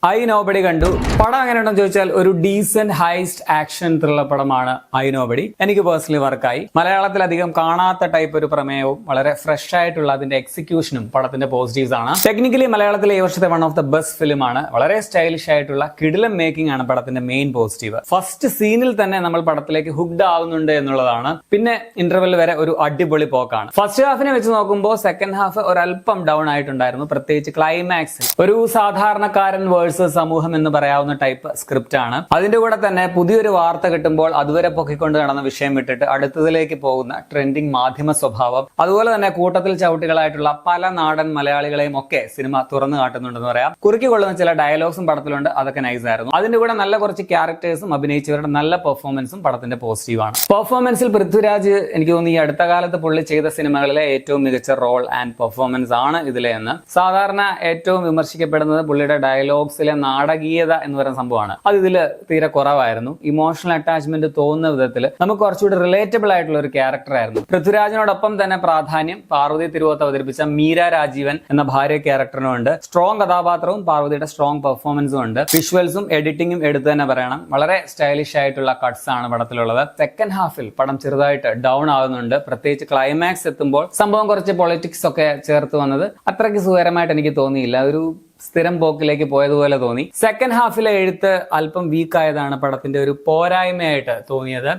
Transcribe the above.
I nobody കണ്ടു. പടം എങ്ങനെയുണ്ടെന്ന് ചോദിച്ചാൽ ഒരു ഡീസന്റ് ഹൈസ്റ്റ് ആക്ഷൻ ത്രില്ലർ പടമാണ് ഐ നോബഡി. എനിക്ക് പേഴ്സണലി വർക്കായി. മലയാളത്തിൽ അധികം കാണാത്ത ടൈപ്പ് ഒരു പ്രമേയവും വളരെ ഫ്രഷ് ആയിട്ടുള്ള അതിന്റെ എക്സിക്യൂഷനും പടത്തിന്റെ പോസിറ്റീവ്സ് ആണ്. ടെക്നിക്കലി മലയാളത്തിലെ ഈ വർഷത്തെ one of the best film ആണ്. വളരെ സ്റ്റൈലിഷ് ആയിട്ടുള്ള കിടിലം മേക്കിംഗ് ആണ് പടത്തിന്റെ മെയിൻ പോസിറ്റീവ്. ഫസ്റ്റ് സീനിൽ തന്നെ നമ്മൾ പടത്തിലേക്ക് ഹുക്ഡ് ആവുന്നുണ്ട് എന്നുള്ളതാണ്. പിന്നെ ഇന്റർവെൽ വരെ ഒരു അടിപൊളി പോക്കാണ്. ഫസ്റ്റ് ഹാഫിനെ വെച്ച് നോക്കുമ്പോൾ സെക്കൻഡ് ഹാഫ് ഒരല്പം ഡൗൺ ആയിട്ടുണ്ടായിരുന്നു. പ്രത്യേകിച്ച് ക്ലൈമാക്സിൽ ഒരു സാധാരണക്കാരൻ സമൂഹം എന്ന് പറയാവുന്ന ടൈപ്പ് സ്ക്രിപ്റ്റ് ആണ്. അതിന്റെ കൂടെ തന്നെ പുതിയൊരു വാർത്ത കിട്ടുമ്പോൾ അതുവരെ പൊക്കിക്കൊണ്ട് നടന്ന വിഷയം വിട്ടിട്ട് അടുത്തതിലേക്ക് പോകുന്ന ട്രെൻഡിങ് മാധ്യമ സ്വഭാവം, അതുപോലെ തന്നെ കൂട്ടത്തിൽ ചവിട്ടികളായിട്ടുള്ള പല നാടൻ മലയാളികളെയും ഒക്കെ സിനിമ തുറന്നു കാട്ടുന്നുണ്ടെന്ന് പറയാം. കുറുക്കിക്കൊള്ളുന്ന ചില ഡയലോഗ്സും പടത്തിലുണ്ട്. അതൊക്കെ നൈസ് ആയിരുന്നു. അതിന്റെ കൂടെ നല്ല കുറച്ച് ക്യാരക്ടേഴ്സും അഭിനയിച്ചവരുടെ നല്ല പെർഫോമൻസും പടത്തിന്റെ പോസിറ്റീവ് ആണ്. പെർഫോമൻസിൽ പൃഥ്വിരാജ് എനിക്ക് തോന്നുന്നു ഈ അടുത്ത കാലത്ത് പുള്ളി ചെയ്ത സിനിമകളിലെ ഏറ്റവും മികച്ച റോൾ ആൻഡ് പെർഫോമൻസ് ആണ് ഇതിലെ എന്ന്. സാധാരണ ഏറ്റവും വിമർശിക്കപ്പെടുന്നത് പുള്ളിയുടെ ഡയലോഗ്സിലെ നാടകീയത എന്ന് പറയുന്ന സംഭവമാണ്. അത് ഇതിൽ തീരെ കുറവായിരുന്നു. ഇമോഷണൽ അറ്റാച്ച്മെന്റ് തോന്നുന്ന വിധത്തിൽ നമുക്ക് കുറച്ചുകൂടി റിലേറ്റബിൾ ആയിട്ടുള്ള ഒരു ക്യാരക്ടർ ആയിരുന്നു. പൃഥ്വിരാജിനോടൊപ്പം തന്നെ പ്രാധാന്യം പാർവതി തിരുവോത്ത് അവതരിപ്പിച്ച മീര രാജീവൻ എന്ന ഭാര്യ ക്യാരക്ടറിനും ഉണ്ട്. സ്ട്രോങ് കഥാപാത്രവും പാർവതിയുടെ സ്ട്രോങ് പെർഫോമൻസും ഉണ്ട്. വിഷ്വൽസും എഡിറ്റിംഗും എടുത്തു തന്നെ പറയണം. വളരെ സ്റ്റൈലിഷ് ആയിട്ടുള്ള കട്ട്സ് ആണ് പടത്തിലുള്ളത്. സെക്കൻഡ് ഹാഫിൽ പടം ചെറുതായിട്ട് ഡൗൺ ആകുന്നുണ്ട്. പ്രത്യേകിച്ച് ക്ലൈമാക്സ് എത്തുമ്പോൾ സംഭവം കുറച്ച് പൊളിറ്റിക്സ് ഒക്കെ ചേർത്ത് വന്നത് അത്രയ്ക്ക് സുഖകരമായിട്ട് എനിക്ക് തോന്നിയില്ല. ഒരു സ്ഥിരം പോക്കിലേക്ക് പോയതുപോലെ തോന്നി. സെക്കൻഡ് ഹാഫിലെ എഴുത്ത് അല്പം വീക്കായതാണ് പടത്തിന്റെ ഒരു പോരായ്മയായിട്ട് തോന്നിയത്.